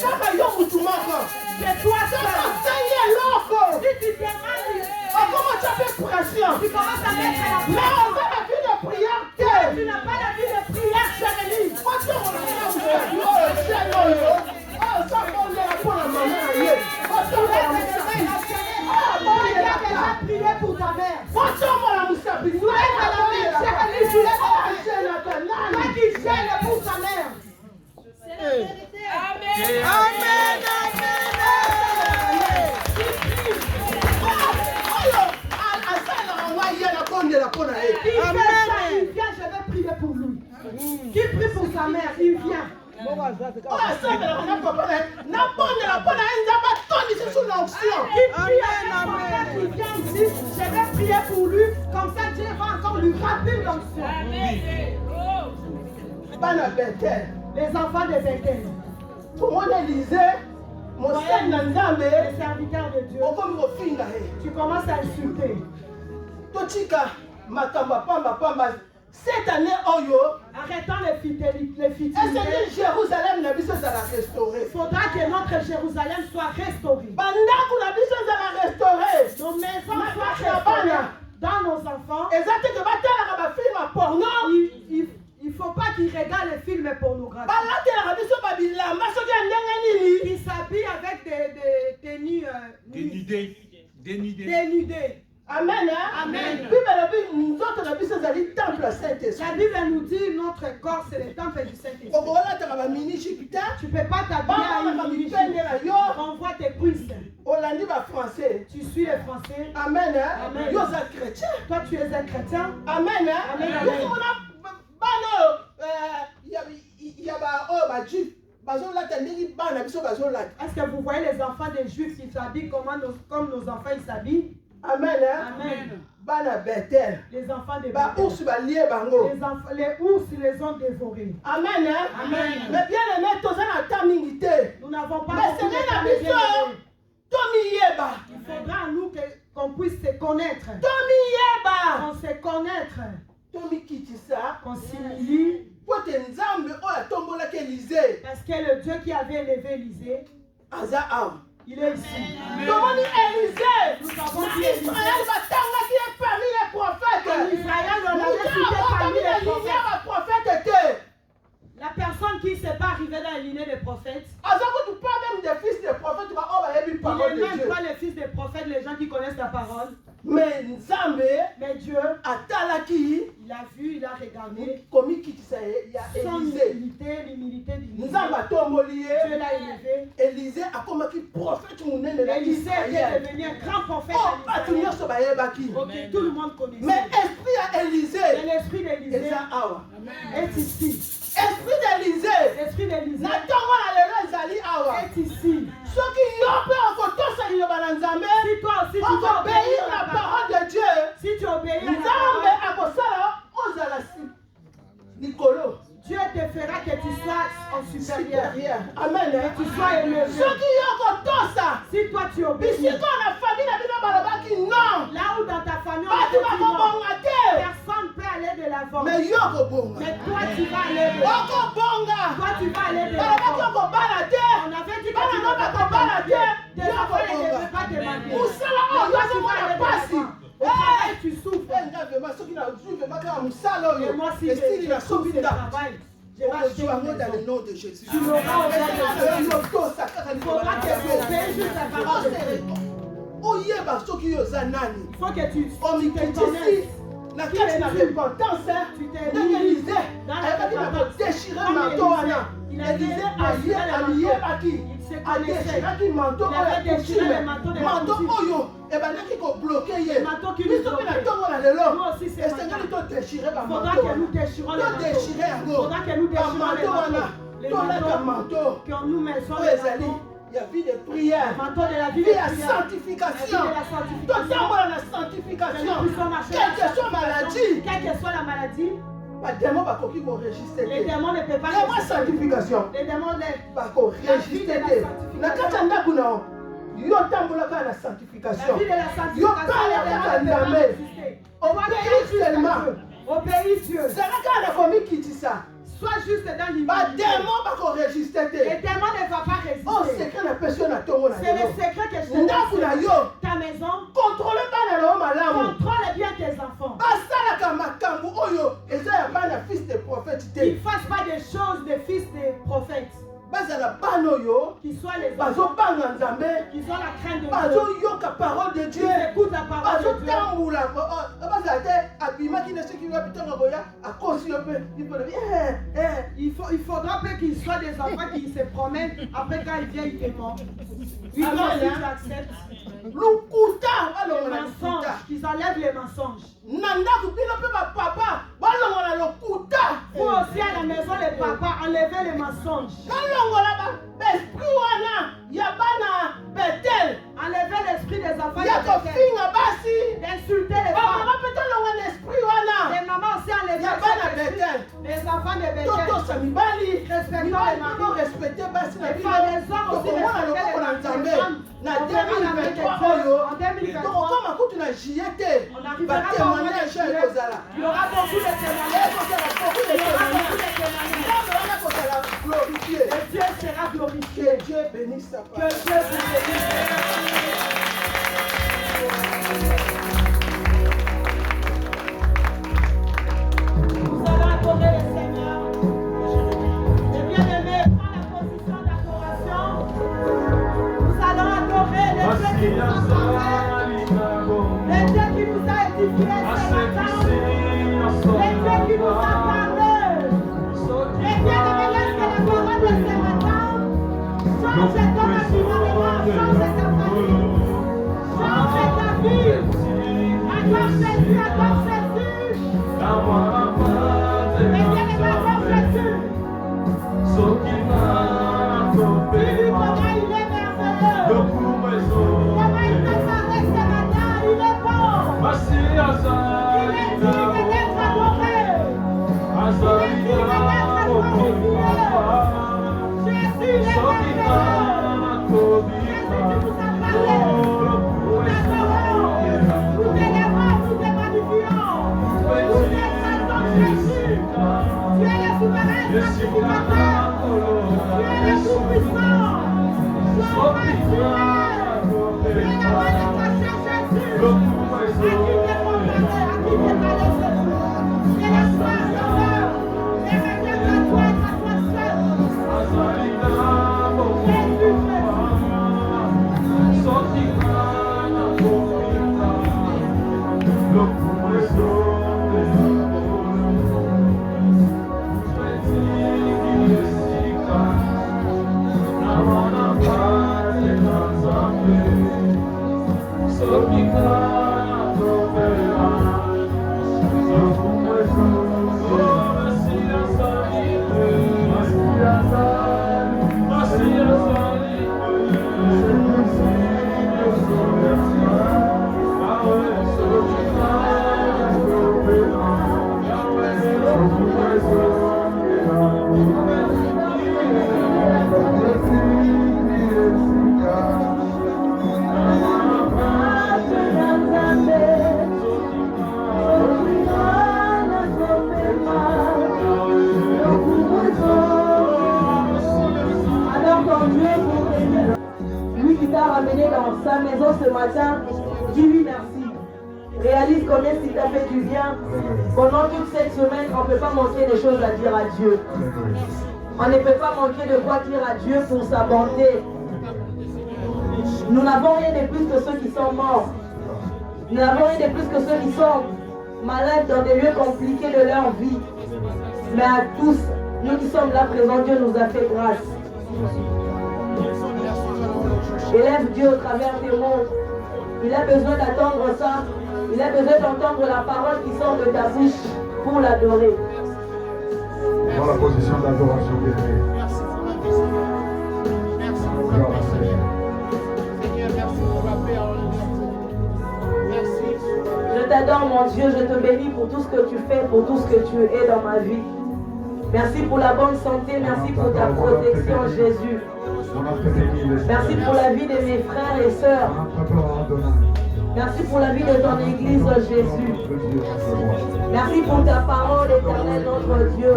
kaka yo mutu moko c'est toi soki seul. osengi eloko Si tu demandes, okoma tia mpe pression. tu commences à mettre la Mais pression. oza na vie de prière Tu te. n'as pas la vie de prière, chère Élise. oyo chaîne oyo osabondela mpo na mama na ye Tu as déjà prié pour ta mère. otombola mosapi Tu es à la main, chère Élise, tu es à la main. Toi qui gênes pour ta mère. Amen, oyo asalaka ngai ye nakondela mpo na ye. Qui fait ça, il vient, je vais prier pour lui. Qui prie pour sa mère, il vient. oyo asalaka na papa na ye nabondela mpo na ye nzambe atondisi su na option. Qui prie avec son père, il vient ici, je vais prier pour lui. Comme ça, Dieu va encore lui rappeler l'onction. bana Bethel Les enfants de Bethel, tomona Élisée mosali na nzambe les serviteurs de Dieu, okomi kofinga ye. tu commences à insulter. totika makambo ya pambapamba cette année oyo Arrêtons les fidélités. esengeli jérusalem na biso ezala restauré. Il faudra que notre Jérusalem soit restaurée. bandako na biso ezala restauré. Nos maisons Ma soient carte ya restaurées. bana. Dans nos enfants, eza teke batalaka bafilme ya porno il ne faut pas qu'ils regardent les films pornographiques. balatelaka biso babilamba soki ya ndenge nini. Ils s'habillent avec des tenues dénudées. amen Amen. bible elobi nzoto na biso ezali temple ya saint La esprit. Bible nous dit notre corps c'est le temple du Saint-Esprit. okolataka bamini jupiter Tu ne peux pas t'habiller à bamonaka une mipende religion. na yo On voit tes cuisses. olandi bafrançais. Tu suis les Français. amen Amen. yo oza chrétien. Toi tu es un chrétien. amen Amen. yokomona bana ya oyo bajuif bazolata ndenge bana biso bazolata. Est-ce que vous voyez les enfants des Juifs qui s'habillent comme nos enfants ils s'habillent? amen Amen. bana Bethel Les enfants de baours balie bango. les ours les ont dévorés. amen Amen. mais bien aimé toza na ta mingi te. Nous n'avons pas mais beaucoup de senge na temps de biso bien-aimés. tomiyeba Il faudra à nous qu'on puisse se connaître. tomiyeba Qu'on se connaître. tomikitisa Qu'on s'humilie. po te nzambe oyo atombolaki Élisée Parce que le Dieu qui avait élevé Élisée, Il est ici. Comment Élisée, Nous avons dit Israël qui est parmi les prophètes. En Israël, on Nous avait cité parmi les avons prophètes. prophète. La personne qui ne s'est pas arrivée dans la lignée des prophètes, Alors que tu parles même des fils des prophètes, tu vas envoyer une il parole n'est de même Dieu. pas les fils des prophètes, les gens qui connaissent la parole. Mais Nzambe, Mais Dieu, atalaki, il a vu, il a regardé comme il y a son Élisée. l'humilité du Nzambe a tombolié. Dieu l'a élevé. Élisée a comme un prophète monnaie de Élisée est l'Israël. devenu un grand prophète Oh, en pas tout le Israël. monde se baillait baki. Ok, tout le monde connaissait. Mais esprit à Mais Élisée, l'esprit d'Élisée et ça, awa. est ici. Esprit d'Élisée, L'esprit d'Élisée n'attendons la lelo ezali awa. est ici. Ceux qui y ont peur en kotosa liloba na Nzambe, Si toi aussi tu on vas va obéir la parole de Dieu. si tu obéis à la Nzambe parole, akosala ozala likolo. Dieu te fera que tu sois en supérieur. Supérieur. Amen. Que tu sois élevé. Ceux qui y ont kotosa, Si toi tu obéis, ici quand la famille na bino balobaki non, là où dans ta famille on bato te dit non, bakobonga te. personne ne peut aller de l'avant. Mais yo kobonga. Mais toi tu vas aller de l'avant. Okobonga. Toi tu vas aller de balobaki l'avant. okobala te. On avait dit que Bana tu ne no peux pas bakobala te te. Tes Yo enfants ne kobonga. devaient pas te marier. Mosala Mais oyo toi tu vas azomona aller de pasi. l'avant. Au travail tu souffres. Nzambe soki nazwi baka mosala Et oyo moi si esili je na trouve soki ce nda travail, je vais acheter okozwa une yango dans le maison. nom de Jésus. Tu l'auras au nom de Jésus. yotosa kaka Il faudra que tu obéisses juste la parole de Dieu. oyeba soki yo oza nani Il faut que tu te omikitisi connaisses. na kati na repentance ndenge Élisée ayebaki na kodeshire manto wana Élisée ayebaki adeshiraki manto oyo ya kushime manto oyo ebandaki kobloke ye biso mpe na ntongo na lelo esengeli todeshire Il faudra bamanto que nous wana déchirons les manteaux. todeshire Il yango faudra que nous déchirons les bamanto wana manteaux. Les tolaka manto manteaux que nous mettons oyo les ezali manteaux. ya vie de prière Le manteau de la vie de vie ya prière. sanctification La vie de la sanctification. totambola na Que sanctification nous puissions marcher quelle dans que la soit maladie sanctification. Quelle que soit la maladie, bademo bakoki koregistre les te démons ne peuvent pas vraiment résister. sanctification Les démons ne bakoregistre te na kati ya ndako na yo tambolaka na La sanctification vie de la yo sanctification, tala les kaka démons ne peuvent pas nzambe résister. On va obéir juste à seulement Dieu. Obéis Dieu. zala kaka na komikitisa Sois juste dans l'humilité. bademo bakoregistre Les te démons ne vont pas o résister. secret na pesi yo na ntongo na C'est le lelo secret que je te ndako na yo donne. Ta maison, kontrole bana na yo malamu contrôle bien tes enfants. basalaka makambo oyo eza ya bana fils de prophète Qu'ils te ne fassent pas des choses des fils des prophètes. bazala bana oyo Qu'ils soient les enfants. bazobanga nzambe Qu'ils ont la crainte de Dieu. bazoyoka parole de dieu Qu'ils écoutent la parole de Dieu. bazotambola bazala te abimaki na soki wapi ntango boya akosi yo mpe ipolobi Il faudra pas qu'ils soient des enfants qui se promènent. Après, quand ils viennent, ils te mentent. Oui, Amen, toi aussi, hein. tu acceptes lukuta les balongola mensonges. lokuta Qu'ils enlèvent les mensonges. na ndako bino mpe bapapa balongola lokuta Vous aussi, à la maison, les papas, enlevez les mensonges. balongola baesprit wana ya bana betel Enlevez l'esprit des enfants ya de Bethel. kofinga basi D'insulter les bamama femmes. mpe tolonga na esprit wana Les mamans aussi enlevez ya bana cet esprit. betel Les enfants de Bethel. totosa mibali Respectons mibali les maris. bino respecte basi na Les bino femmes, les hommes aussi tokomona respectez loboko na les nzambe femmes. na On verra la main de 2023 Dieu. oyo En 2023, tokokoma kutu na jie te on n'arrivera pas au mois de batémoignage juillet. ekozala Il y aura beaucoup de témoignages. ekozala beaucoup de Il y aura beaucoup témoignage de témoignages. nzambe wana kozala glorifié Et Dieu sera glorifié. que Dieu bénisse sa Que parole. Dieu vous bénisse. Nous allons adorer le Seigneur. Les bien-aimés, prends la position d'adoration. Nous allons adorer le Dieu qui nous a sauvés, le Dieu qui nous a édifiés ce matin, le Dieu qui nous a parlé. Les bien-aimés, laisse que la parole de ce matin change ton environnement, change ta famille, change ta vie. Adore Jésus, adore Jésus. Les bien-aimés, adore Jésus. Dis-lui comment il est merveilleux. Comment il t'a parlé ce matin, il est bon. Il est digne d'être adoré. Il est digne d'être glorifié. Jésus, il est merveilleux. Jésus, tu nous as parlé. Nous t'adorons. Nous t'élèvons, nous te magnifions. Nous t'exaltons, Jésus. Tu es le souverain sanctificateur. Tu es le tout-puissant. Lui qui t'a ramené dans sa maison ce matin, dis-lui merci. Réalise combien il t'a fait du bien. Pendant toute cette semaine, on ne peut pas manquer de choses à dire à Dieu. On ne peut pas manquer de quoi dire à Dieu pour sa bonté. Nous n'avons rien de plus que ceux qui sont morts. Nous n'avons rien de plus que ceux qui sont malades dans des lieux compliqués de leur vie. Mais à tous, nous qui sommes là présents, Dieu nous a fait grâce. Élève Dieu au travers des mots. Il a besoin d'attendre ça. Il a besoin d'entendre la parole qui sort de ta bouche pour l'adorer. Dans la position d'adoration, bien-aimé. Merci pour la puissance. Merci pour la paix, Seigneur. Seigneur, merci pour la paix en nous. Merci. Je t'adore, mon Dieu. Je te bénis pour tout ce que tu fais, pour tout ce que tu es dans ma vie. Merci pour la bonne santé. Merci pour ta protection, Jésus. Merci pour la vie de mes frères et sœurs. Merci pour la vie de ton Église, Jésus. Merci pour ta parole, éternelle, notre Dieu.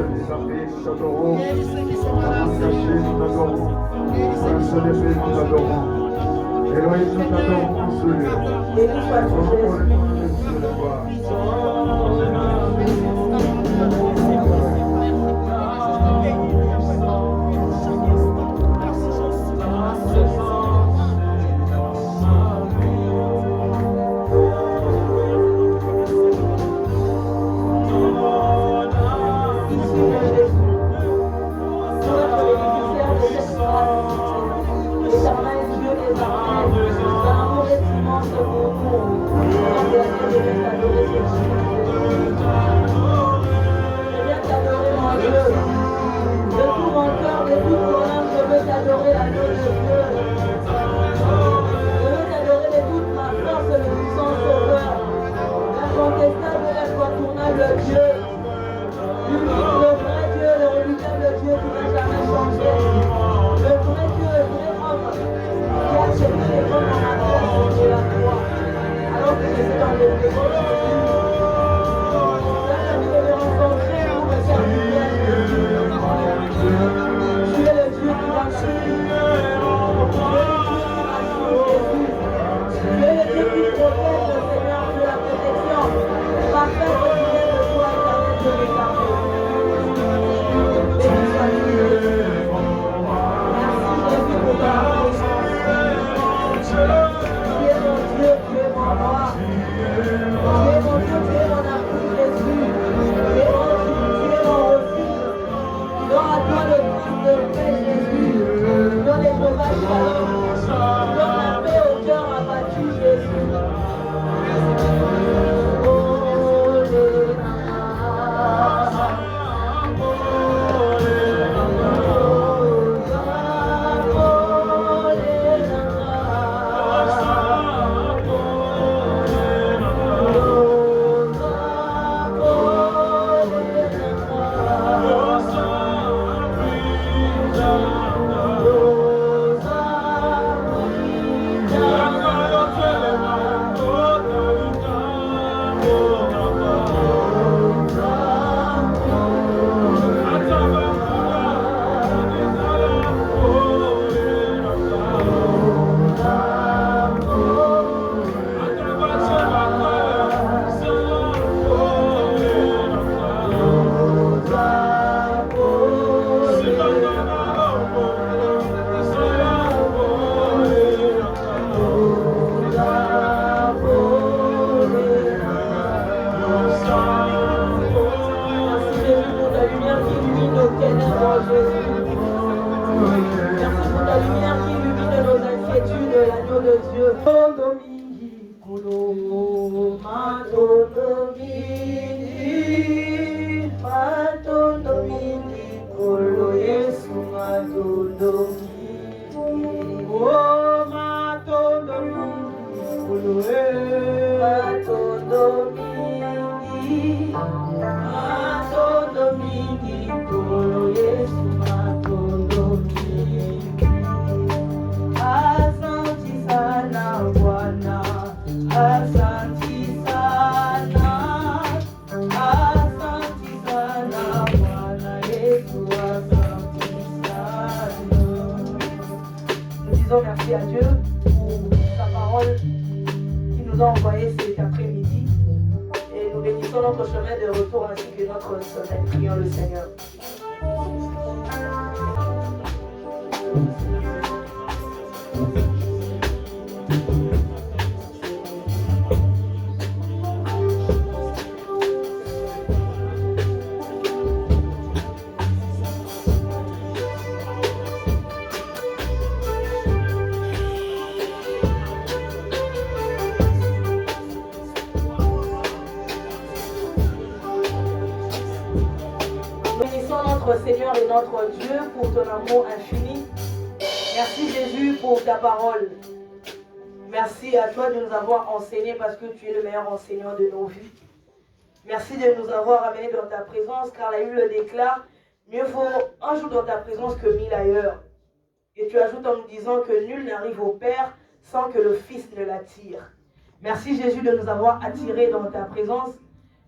Béni sois-tu, Jésus. Dieu, de Dieu. Merci à Dieu pour sa parole qui nous a envoyé cet après-midi. Et nous bénissons notre chemin de retour ainsi que notre semaine. Prions le Seigneur. Seigneur et notre Dieu, pour ton amour infini. Merci Jésus pour ta parole. Merci à toi de nous avoir enseigné parce que tu es le meilleur enseignant de nos vies. Merci de nous avoir amenés dans ta présence car la Bible le déclare, mieux vaut un jour dans ta présence que 1000 ailleurs. Et tu ajoutes en nous disant que nul n'arrive au Père sans que le Fils ne l'attire. Merci Jésus de nous avoir attirés dans ta présence.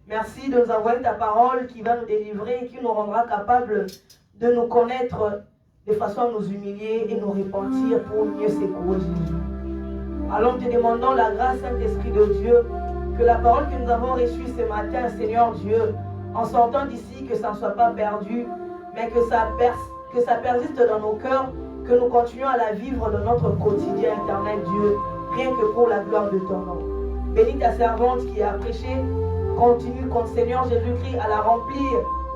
Merci de nous envoyer ta parole qui va nous délivrer, qui nous rendra capables de nous connaître de façon à nous humilier et nous repentir pour mieux secourir Jésus. Alors nous te demandons la grâce, Saint-Esprit de Dieu, que la parole que nous avons reçue ce matin, Seigneur Dieu, en sortant d'ici, que ça ne soit pas perdu, mais que ça persiste dans nos cœurs, que nous continuions à la vivre dans notre quotidien éternel, Dieu, rien que pour la gloire de ton nom. Bénis ta servante qui a prêché. Continue, Seigneur Jésus-Christ, à la remplir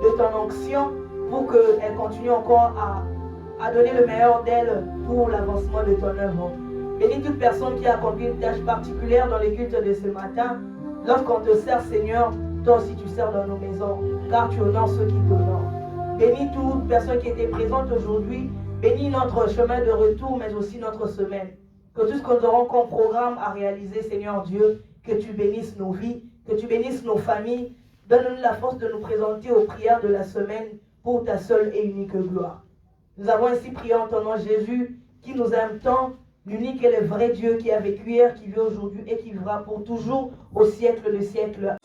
de ton onction pour qu'elle continue encore à donner le meilleur d'elle pour l'avancement de ton œuvre. Bénis toute personne qui a accompli une tâche particulière dans les cultes de ce matin. Lorsqu'on te sert, Seigneur, toi aussi tu sers dans nos maisons, car tu honores ceux qui t'honorent. Bénis toute personne qui était présente aujourd'hui. Bénis notre chemin de retour, mais aussi notre semaine. Que tout ce que nous aurons comme programme à réaliser, Seigneur Dieu, que tu bénisses nos vies, que tu bénisses nos familles. Donne-nous la force de nous présenter aux prières de la semaine pour ta seule et unique gloire. Nous avons ainsi prié en ton nom Jésus, qui nous aime tant, l'unique et le vrai Dieu qui a vécu hier, qui vit aujourd'hui et qui vivra pour toujours au siècle des siècles.